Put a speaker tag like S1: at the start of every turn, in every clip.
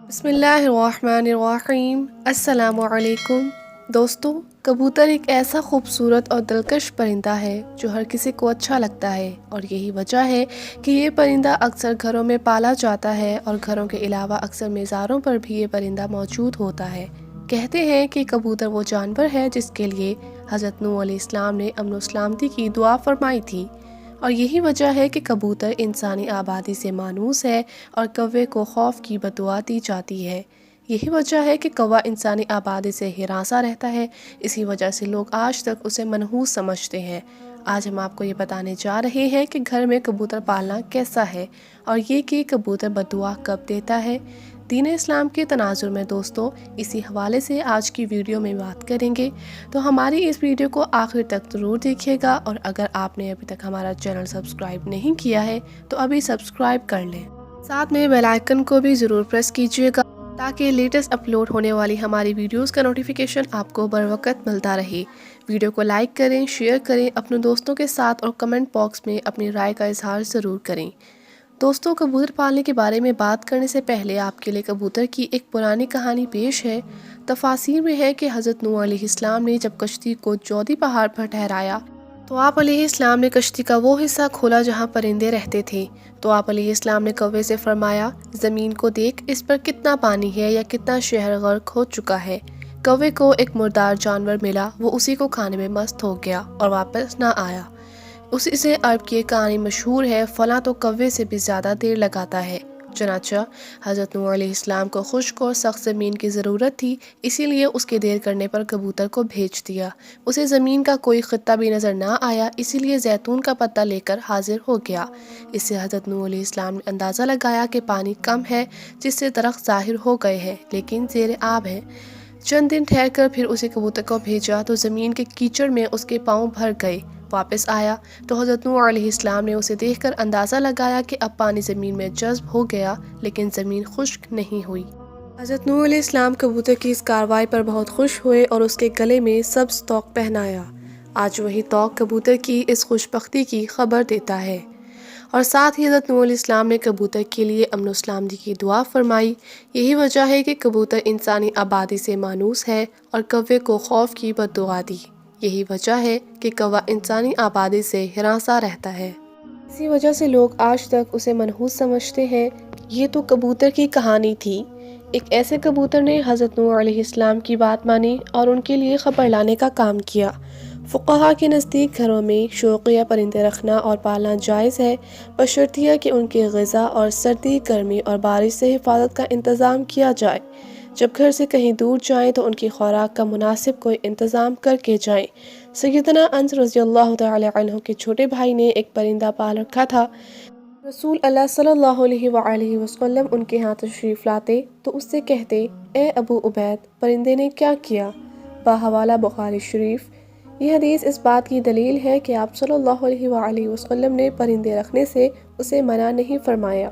S1: بسم اللہ الرحمن الرحیم۔ السلام علیکم دوستو، کبوتر ایک ایسا خوبصورت اور دلکش پرندہ ہے جو ہر کسی کو اچھا لگتا ہے، اور یہی وجہ ہے کہ یہ پرندہ اکثر گھروں میں پالا جاتا ہے، اور گھروں کے علاوہ اکثر مزاروں پر بھی یہ پرندہ موجود ہوتا ہے۔ کہتے ہیں کہ کبوتر وہ جانور ہے جس کے لیے حضرت نوح علیہ السلام نے امن و سلامتی کی دعا فرمائی تھی، اور یہی وجہ ہے کہ کبوتر انسانی آبادی سے مانوس ہے اور کوے کو خوف کی بد دعا دی جاتی ہے۔ یہی وجہ ہے کہ کوا انسانی آبادی سے ہراساں رہتا ہے، اسی وجہ سے لوگ آج تک اسے منحوس سمجھتے ہیں۔ آج ہم آپ کو یہ بتانے جا رہے ہیں کہ گھر میں کبوتر پالنا کیسا ہے، اور یہ کہ کبوتر بد دعا کب دیتا ہے۔ دین اسلام کے تناظر میں دوستو، اسی حوالے سے آج کی ویڈیو میں بات کریں گے، تو ہماری اس ویڈیو کو آخر تک ضرور دیکھیے گا، اور اگر آپ نے ابھی تک ہمارا چینل سبسکرائب نہیں کیا ہے تو ابھی سبسکرائب کر لیں، ساتھ میں بیل آئیکن کو بھی ضرور پریس کیجیے گا تاکہ لیٹسٹ اپلوڈ ہونے والی ہماری ویڈیوز کا نوٹیفیکیشن آپ کو بر وقت ملتا رہے۔ ویڈیو کو لائک کریں، شیئر کریں اپنے دوستوں کے ساتھ، اور کمنٹ باکس میں اپنی رائے کا اظہار ضرور کریں۔ دوستوں، کبوتر پالنے کے بارے میں بات کرنے سے پہلے آپ کے لیے کبوتر کی ایک پرانی کہانی پیش ہے۔ تفاسیر میں ہے کہ حضرت نوح علیہ السلام نے جب کشتی کو جودی پہاڑ پر ٹھہرایا تو آپ علیہ السلام نے کشتی کا وہ حصہ کھولا جہاں پرندے رہتے تھے، تو آپ علیہ السلام نے کوے سے فرمایا، زمین کو دیکھ، اس پر کتنا پانی ہے یا کتنا شہر غرق ہو چکا ہے۔ کوے کو ایک مردار جانور ملا، وہ اسی کو کھانے میں مست ہو گیا اور واپس نہ آیا۔ اسی سے عرب کی ایک کہانی مشہور ہے، فلاں تو کوے سے بھی زیادہ دیر لگاتا ہے۔ چنانچہ حضرت نوح علیہ السلام کو خشک اور سخت زمین کی ضرورت تھی، اسی لیے اس کے دیر کرنے پر کبوتر کو بھیج دیا۔ اسے زمین کا کوئی خطہ بھی نظر نہ آیا، اسی لیے زیتون کا پتا لے کر حاضر ہو گیا۔ اس سے حضرت نوح علیہ السلام نے اندازہ لگایا کہ پانی کم ہے، جس سے درخت ظاہر ہو گئے ہیں لیکن زیر آب ہیں۔ چند دن ٹھہر کر پھر اسے کبوتر کو بھیجا تو زمین کے کیچڑ میں اس کے پاؤں بھر گئے۔ واپس آیا تو حضرت نوح علیہ السلام نے اسے دیکھ کر اندازہ لگایا کہ اب پانی زمین میں جذب ہو گیا، لیکن زمین خشک نہیں ہوئی۔ حضرت نوح علیہ السلام کبوتر کی اس کارروائی پر بہت خوش ہوئے اور اس کے گلے میں سبز طوق پہنایا۔ آج وہی طوق کبوتر کی اس خوش بختی کی خبر دیتا ہے، اور ساتھ ہی حضرت نوح علیہ السلام نے کبوتر کے لیے امن و سلامتی کی دعا فرمائی۔ یہی وجہ ہے کہ کبوتر انسانی آبادی سے مانوس ہے اور کوے کو خوف کی بد دعا دی۔ یہی وجہ ہے کہ کوا انسانی آبادی سے ہراساں رہتا ہے، اسی وجہ سے لوگ آج تک اسے منحوس سمجھتے ہیں۔ یہ تو کبوتر کی کہانی تھی۔ ایک ایسے کبوتر نے حضرت نوح علیہ السلام کی بات مانی اور ان کے لیے خبر لانے کا کام کیا۔ فقہا کے نزدیک گھروں میں شوقیہ پرندے رکھنا اور پالنا جائز ہے، بشرطیہ کہ ان کے غذا اور سردی، گرمی اور بارش سے حفاظت کا انتظام کیا جائے۔ جب گھر سے کہیں دور جائیں تو ان کی خوراک کا مناسب کوئی انتظام کر کے جائیں۔ سیدنا انس رضی اللہ تعالی عنہ کے چھوٹے بھائی نے ایک پرندہ پال رکھا تھا۔ رسول اللہ صلی اللہ علیہ وآلہ وسلم ان کے ہاں تشریف لاتے تو اس سے کہتے، اے ابو عبید، پرندے نے کیا کیا؟ بحوالہ بخاری شریف۔ یہ حدیث اس بات کی دلیل ہے کہ آپ صلی اللہ علیہ وآلہ وسلم نے پرندے رکھنے سے اسے منع نہیں فرمایا۔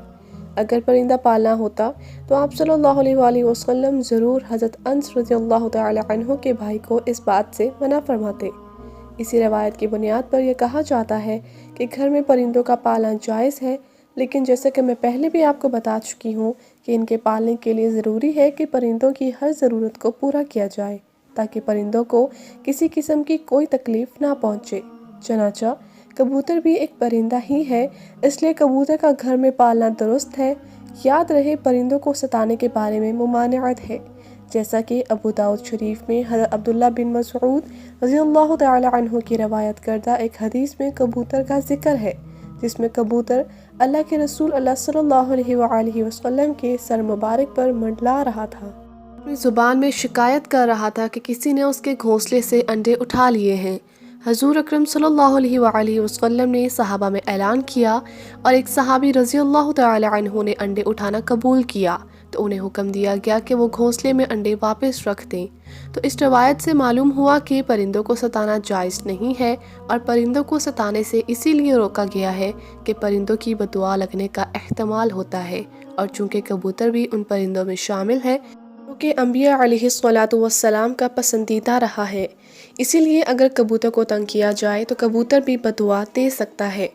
S1: اگر پرندہ پالنا ہوتا تو آپ صلی اللہ علیہ وآلہ وسلم ضرور حضرت انس رضی اللہ تعالی عنہ کے بھائی کو اس بات سے منع فرماتے۔ اسی روایت کی بنیاد پر یہ کہا جاتا ہے کہ گھر میں پرندوں کا پالنا جائز ہے، لیکن جیسے کہ میں پہلے بھی آپ کو بتا چکی ہوں کہ ان کے پالنے کے لیے ضروری ہے کہ پرندوں کی ہر ضرورت کو پورا کیا جائے تاکہ پرندوں کو کسی قسم کی کوئی تکلیف نہ پہنچے۔ چنانچہ کبوتر بھی ایک پرندہ ہی ہے، اس لیے کبوتر کا گھر میں پالنا درست ہے۔ یاد رہے، پرندوں کو ستانے کے بارے میں ممانعت ہے، جیسا کہ ابو داؤد شریف میں حضرت عبداللہ بن مسعود رضی اللہ تعالی عنہ کی روایت کردہ ایک حدیث میں کبوتر کا ذکر ہے، جس میں کبوتر اللہ کے رسول اللہ صلی اللہ علیہ وآلہ وسلم کے سر مبارک پر منڈلا رہا تھا، اپنی زبان میں شکایت کر رہا تھا کہ کسی نے اس کے گھونسلے سے انڈے اٹھا لیے ہیں۔ حضور اکرم صلی اللہ علیہ وآلہ وسلم نے صحابہ میں اعلان کیا، اور ایک صحابی رضی اللہ تعالی عنہ نے انڈے اٹھانا قبول کیا تو انہیں حکم دیا گیا کہ وہ گھونسلے میں انڈے واپس رکھ دیں۔ تو اس روایت سے معلوم ہوا کہ پرندوں کو ستانا جائز نہیں ہے، اور پرندوں کو ستانے سے اسی لیے روکا گیا ہے کہ پرندوں کی بد دعا لگنے کا احتمال ہوتا ہے، اور چونکہ کبوتر بھی ان پرندوں میں شامل ہے کیونکہ انبیاء علیہ الصلاۃ والسلام کا پسندیدہ رہا ہے، اسی لیے اگر کبوتر کو تنگ کیا جائے تو کبوتر بھی بد دعا دے سکتا ہے۔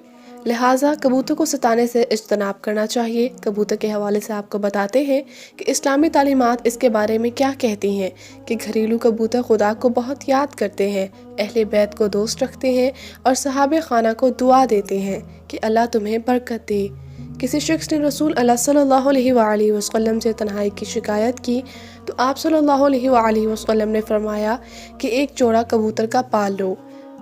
S1: لہٰذا کبوتر کو ستانے سے اجتناب کرنا چاہیے۔ کبوتر کے حوالے سے آپ کو بتاتے ہیں کہ اسلامی تعلیمات اس کے بارے میں کیا کہتی ہیں کہ گھریلو کبوتر خدا کو بہت یاد کرتے ہیں، اہل بیت کو دوست رکھتے ہیں اور صحابہ خانہ کو دعا دیتے ہیں کہ اللہ تمہیں برکت دے۔ کسی شخص نے رسول اللہ صلی اللہ علیہ وآلہ وسلم سے تنہائی کی شکایت کی تو آپ صلی اللہ علیہ وآلہ وسلم نے فرمایا کہ ایک جوڑا کبوتر کا پال لو۔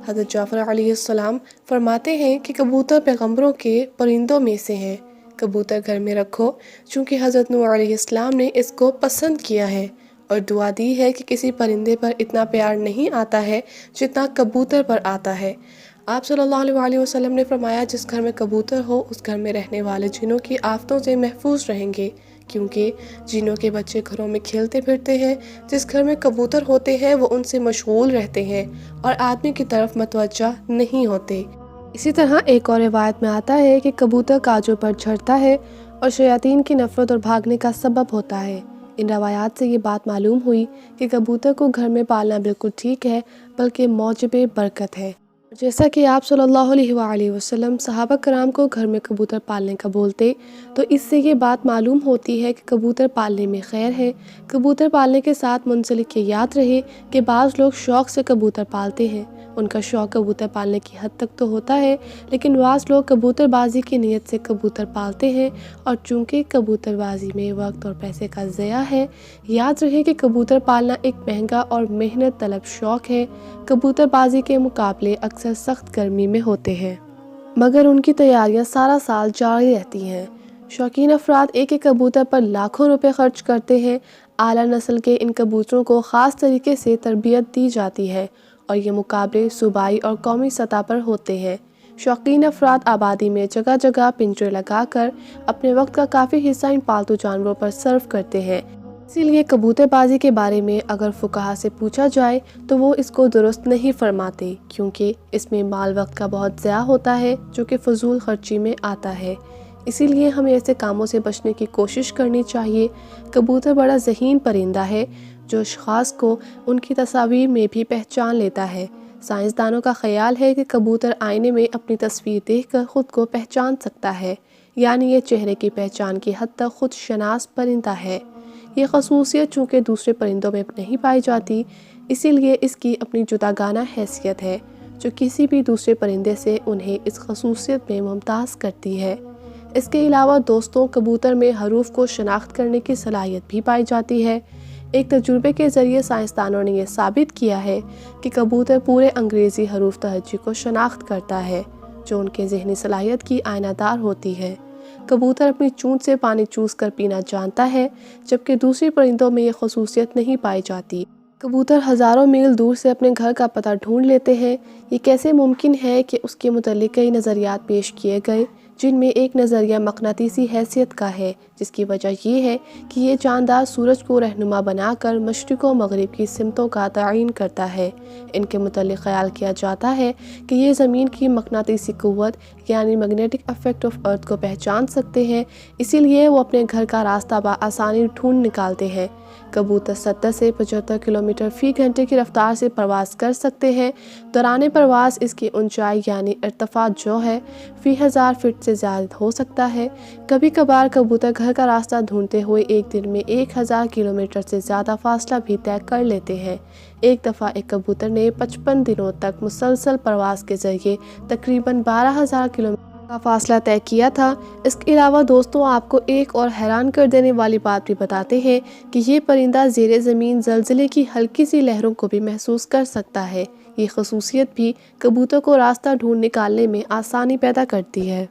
S1: حضرت جعفر علیہ السلام فرماتے ہیں کہ کبوتر پیغمبروں کے پرندوں میں سے ہیں، کبوتر گھر میں رکھو، چونکہ حضرت نوح علیہ السلام نے اس کو پسند کیا ہے اور دعا دی ہے کہ کسی پرندے پر اتنا پیار نہیں آتا ہے جتنا کبوتر پر آتا ہے۔ آپ صلی اللہ علیہ وآلہ وسلم نے فرمایا جس گھر میں کبوتر ہو اس گھر میں رہنے والے جنوں کی آفتوں سے محفوظ رہیں گے، کیونکہ جنوں کے بچے گھروں میں کھیلتے پھرتے ہیں، جس گھر میں کبوتر ہوتے ہیں وہ ان سے مشغول رہتے ہیں اور آدمی کی طرف متوجہ نہیں ہوتے۔ اسی طرح ایک اور روایت میں آتا ہے کہ کبوتر کاجوں پر چڑھتا ہے اور شیاطین کی نفرت اور بھاگنے کا سبب ہوتا ہے۔ ان روایات سے یہ بات معلوم ہوئی کہ کبوتر کو گھر میں پالنا بالکل ٹھیک ہے، بلکہ موجب برکت ہے۔ جیسا کہ آپ صلی اللہ علیہ وآلہ وسلم صحابہ کرام کو گھر میں کبوتر پالنے کا بولتے، تو اس سے یہ بات معلوم ہوتی ہے کہ کبوتر پالنے میں خیر ہے۔ کبوتر پالنے کے ساتھ منسلک یہ یاد رہے کہ بعض لوگ شوق سے کبوتر پالتے ہیں، ان کا شوق کبوتر پالنے کی حد تک تو ہوتا ہے، لیکن بعض لوگ کبوتر بازی کی نیت سے کبوتر پالتے ہیں، اور چونکہ کبوتر بازی میں وقت اور پیسے کا ضیاع ہے، یاد رہے کہ کبوتر پالنا ایک مہنگا اور محنت طلب شوق ہے۔ کبوتر بازی کے مقابلے اکثر سخت گرمی میں ہوتے ہیں، مگر ان کی تیاریاں سارا سال جاری رہتی ہیں۔ شوقین افراد ایک ایک کبوتر پر لاکھوں روپے خرچ کرتے ہیں۔ اعلیٰ نسل کے ان کبوتروں کو خاص طریقے سے تربیت دی جاتی ہے اور یہ مقابلے صوبائی اور قومی سطح پر ہوتے ہیں۔ شوقین افراد آبادی میں جگہ جگہ پنجرے لگا کر اپنے وقت کا کافی حصہ ان پالتو جانوروں پر صرف کرتے ہیں۔ اسی لیے کبوتر بازی کے بارے میں اگر فقہا سے پوچھا جائے تو وہ اس کو درست نہیں فرماتے، کیونکہ اس میں مال وقت کا بہت ضیاع ہوتا ہے جو کہ فضول خرچی میں آتا ہے۔ اسی لیے ہمیں ایسے کاموں سے بچنے کی کوشش کرنی چاہیے۔ کبوتر بڑا ذہین پرندہ ہے جو اشخاص کو ان کی تصاویر میں بھی پہچان لیتا ہے۔ سائنسدانوں کا خیال ہے کہ کبوتر آئینے میں اپنی تصویر دیکھ کر خود کو پہچان سکتا ہے، یعنی یہ چہرے کی پہچان کی حد تک خود شناس پرندہ ہے۔ یہ خصوصیت چونکہ دوسرے پرندوں میں نہیں پائی جاتی، اسی لیے اس کی اپنی جداگانہ حیثیت ہے جو کسی بھی دوسرے پرندے سے انہیں اس خصوصیت میں ممتاز کرتی ہے۔ اس کے علاوہ دوستوں کبوتر میں حروف کو شناخت کرنے کی صلاحیت بھی پائی جاتی ہے۔ ایک تجربے کے ذریعے سائنسدانوں نے یہ ثابت کیا ہے کہ کبوتر پورے انگریزی حروف تہجی کو شناخت کرتا ہے، جو ان کے ذہنی صلاحیت کی آئینہ دار ہوتی ہے۔ کبوتر اپنی چونچ سے پانی چوس کر پینا جانتا ہے، جبکہ دوسری پرندوں میں یہ خصوصیت نہیں پائی جاتی۔ کبوتر ہزاروں میل دور سے اپنے گھر کا پتہ ڈھونڈ لیتے ہیں۔ یہ کیسے ممکن ہے کہ اس کے متعلق کئی نظریات پیش کیے گئے، جن میں ایک نظریہ مقناطیسی حیثیت کا ہے، جس کی وجہ یہ ہے کہ یہ جاندار سورج کو رہنما بنا کر مشرق و مغرب کی سمتوں کا تعین کرتا ہے۔ ان کے متعلق خیال کیا جاتا ہے کہ یہ زمین کی مقناطیسی قوت یعنی میگنیٹک افیکٹ آف ارتھ کو پہچان سکتے ہیں، اسی لیے وہ اپنے گھر کا راستہ بآسانی ڈھونڈ نکالتے ہیں۔ کبوتر 70 سے 75 کلومیٹر فی گھنٹے کی رفتار سے پرواز کر سکتے ہیں۔ دوران پرواز اس کی اونچائی یعنی ارتفاع جو ہے فی 1000 فٹ سے زیادہ ہو سکتا ہے۔ کبھی کبھار کبوتر گھر کا راستہ ڈھونڈتے ہوئے ایک دن میں 1000 کلومیٹر سے زیادہ فاصلہ بھی طے کر لیتے ہیں۔ ایک دفعہ ایک کبوتر نے 55 دنوں تک مسلسل پرواز کے ذریعے تقریباً 12000 کلومیٹر کا فاصلہ طے کیا تھا۔ اس کے علاوہ دوستوں آپ کو ایک اور حیران کر دینے والی بات بھی بتاتے ہیں کہ یہ پرندہ زیر زمین زلزلے کی ہلکی سی لہروں کو بھی محسوس کر سکتا ہے۔ یہ خصوصیت بھی کبوتر کو راستہ ڈھونڈ نکالنے میں آسانی پیدا کرتی ہے۔